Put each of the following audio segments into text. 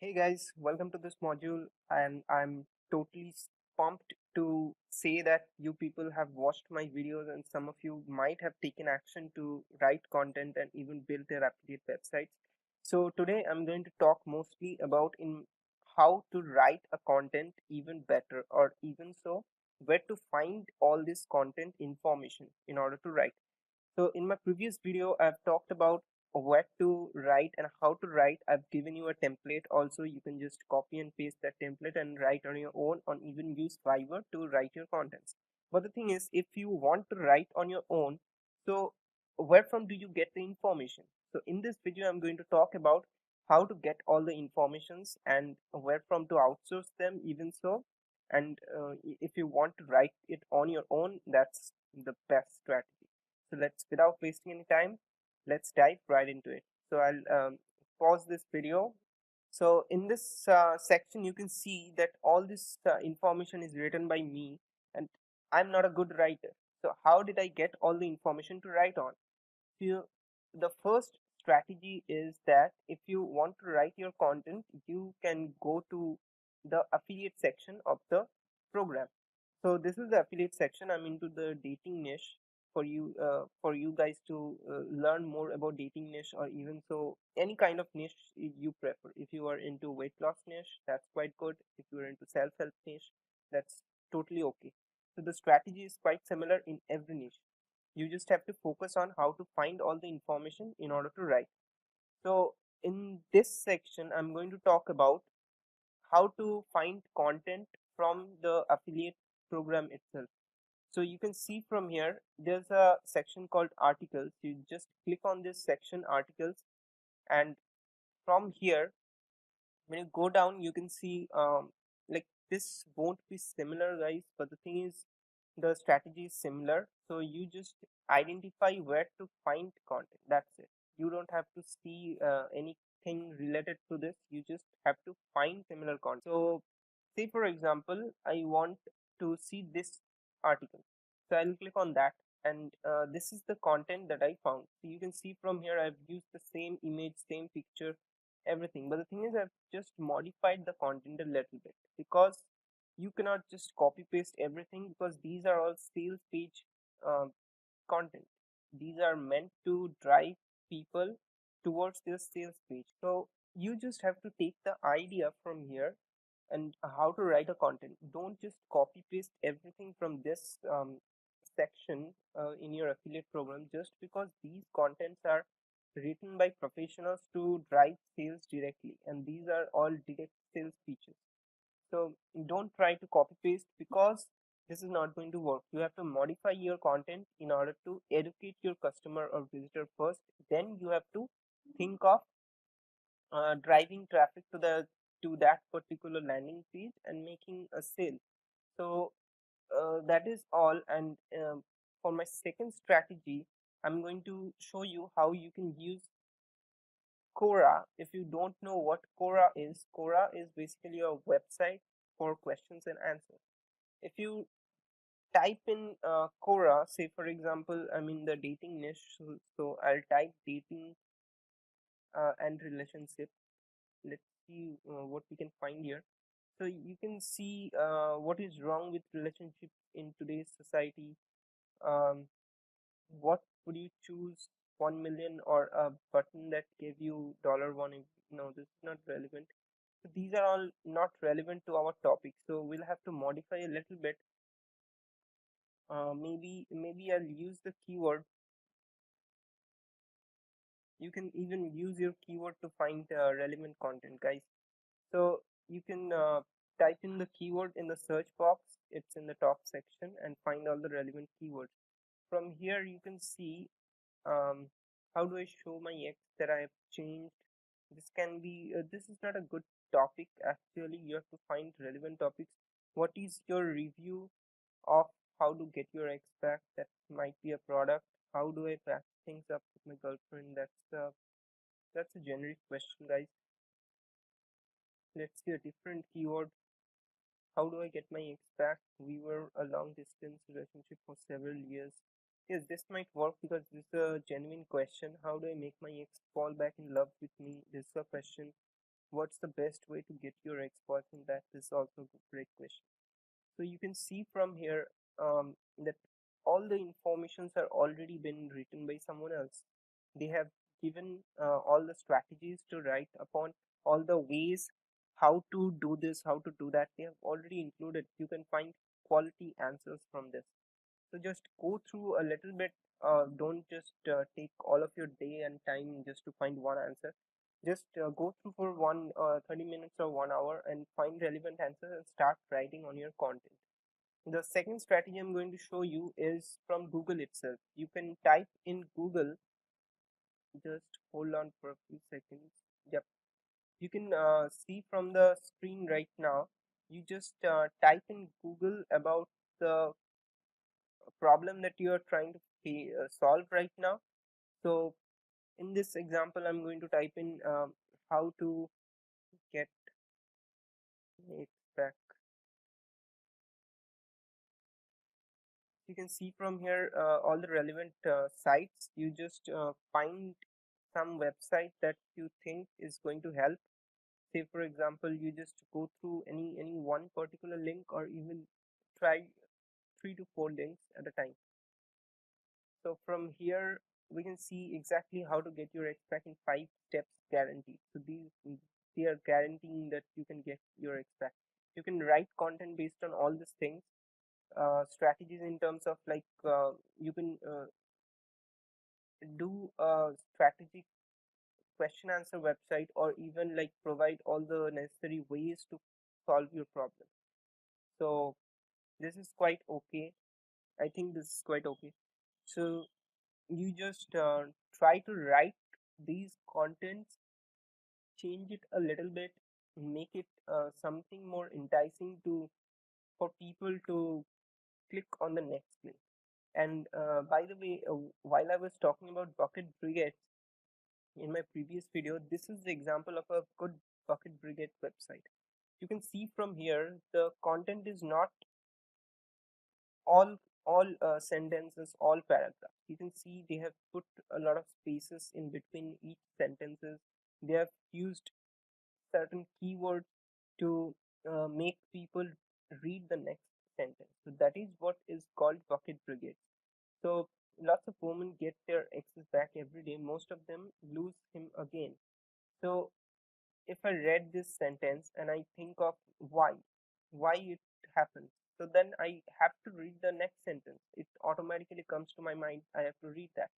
Hey guys, welcome to this module, and I'm totally pumped to say that you people have watched my videos, and some of you might have taken action to write content and even build their affiliate websites. So today I'm going to talk mostly about in how to write a content even better, or even so, where to find all this content information in order to write. So in my previous video, I've talked about where to write and how to write. I've given you a template. Also, you can just copy and paste that template and write on your own, or even use Fiverr to write your contents. But the thing is, if you want to write on your own, so where from do you get the information? So in this video, I'm going to talk about how to get all the informations and where from to outsource them, even so. And if you want to write it on your own, that's the best strategy. So let's, without wasting any time, let's dive right into it. So I'll pause this video. So in this section, you can see that all this information is written by me, and I'm not a good writer. So how did I get all the information to write on? You, the first strategy is that if you want to write your content, you can go to the affiliate section of the program. So this is the affiliate section. I'm into the dating niche for you guys to learn more about dating niche, or even so any kind of niche you prefer. If you are into weight loss niche, that's quite good. If you are into self-help niche, that's totally okay. So the strategy is quite similar in every niche. You just have to focus on how to find all the information in order to write. So in this section, I'm going to talk about how to find content from the affiliate program itself. So you can see from here, there's a section called articles. You just click on this section, articles, and from here, when you go down, you can see like this won't be similar, guys, but the thing is, the strategy is similar. So you just identify where to find content. That's it. You don't have to see anything related to this. You just have to find similar content. So say for example, I want to see this article. So I'll click on that, and this is the content that I found. So you can see from here, I've used the same image, same picture, everything. But the thing is, I've just modified the content a little bit, because you cannot just copy paste everything, because these are all sales page uh, content. These are meant to drive people towards their sales page. So you just have to take the idea from here and how to write a content. Don't just copy paste everything from this section in your affiliate program, just because these contents are written by professionals to drive sales directly, and these are all direct sales features. So don't try to copy paste, because this is not going to work. You have to modify your content in order to educate your customer or visitor first. Then you have to think of driving traffic to that particular landing page and making a sale. So that is all. And for my second strategy, I'm going to show you how you can use Quora. If you don't know what Quora is basically a website for questions and answers. If you type in Quora, say for example, I'm in the dating niche, so I'll type dating and relationship. Let's see what we can find here. So you can see what is wrong with relationship in today's society. Um, what would you choose? 1 million or a button that gave you $1? No, this is not relevant. So these are all not relevant to our topic. So we'll have to modify a little bit. Maybe I'll use the keyword. You can even use your keyword to find relevant content, guys. So you can type in the keyword in the search box. It's in the top section, and find all the relevant keywords. From here, you can see how do I show my X that I have changed. This can be this is not a good topic. Actually, you have to find relevant topics. What is your review of how to get your ex back? That might be a product. How do I pack things up with my girlfriend? That's a generic question, guys. Let's see a different keyword. How do I get my ex back? We were a long distance relationship for several years. Yes, this might work, because this is a genuine question. How do I make my ex fall back in love with me? This is a question. what's the best way to get your experts in that is also a great question. So you can see from here that all the informations are already been written by someone else. They have given all the strategies to write upon, all the ways how to do this, how to do that. They have already included. You can find quality answers from this. So just go through a little bit. Don't just take all of your day and time just to find one answer. Just go through for 30 minutes or 1 hour and find relevant answers and start writing on your content. The second strategy I'm going to show you is from Google itself. You can type in Google, just hold on for a few seconds. Yep. You can see from the screen right now. You just type in Google about the problem that you are trying to solve right now. So in this example, I'm going to type in how to get it back. You can see from here all the relevant sites. You just find some website that you think is going to help. Say for example, you just go through any one particular link, or even try 3 to 4 links at a time. So from here we can see exactly how to get your extract in 5 steps guaranteed. So these, they are guaranteeing that you can get your extract. You can write content based on all these things. Strategies in terms of like you can do a strategic question answer website, or even like provide all the necessary ways to solve your problem. So this is quite okay. I think this is quite okay. So you just try to write these contents, change it a little bit, make it something more enticing to for people to click on the next link. And by the way, while I was talking about bucket brigades in my previous video, this is the example of a good bucket brigade website. You can see from here the content is not all sentences, all paragraphs. You can see they have put a lot of spaces in between each sentences. They have used certain keywords to make people read the next sentence. So that is what is called bucket brigade. So lots of women get their exes back every day. Most of them lose him again. So if I read this sentence and I think of why it happens, so then I have to read the next sentence. It automatically comes to my mind. I have to read that.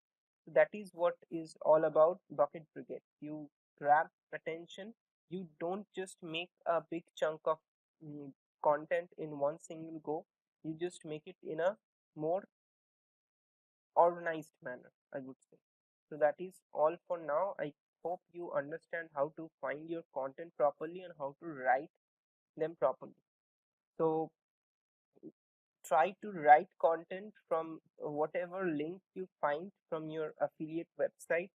So that is what is all about bucket brigade. You grab attention. You don't just make a big chunk of mm, content in one single go. You just make it in a more organized manner, I would say. So that is all for now. I hope you understand how to find your content properly and how to write them properly. So try to write content from whatever link you find from your affiliate website.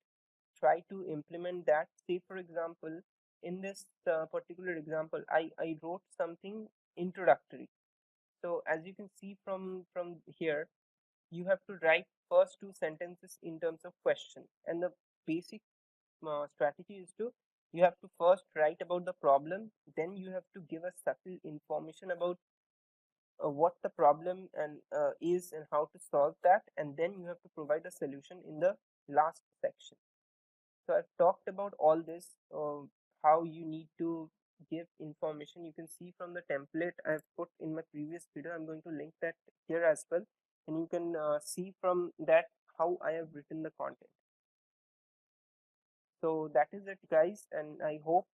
Try to implement that. Say for example, in this particular example, I wrote something introductory. So as you can see from here, you have to write first 2 sentences in terms of question, and the basic strategy is to you have to first write about the problem, then you have to give us subtle information about what the problem and is and how to solve that, and then you have to provide a solution in the last section. So I've talked about all this, how you need to give information. You can see from the template I've put in my previous video. I'm going to link that here as well, and you can see from that how I have written the content. So that is it, guys, and I hope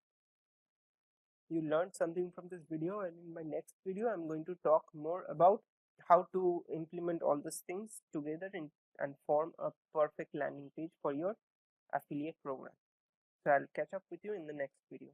you learned something from this video. And in my next video, I'm going to talk more about how to implement all these things together and form a perfect landing page for your affiliate program. So I'll catch up with you in the next video.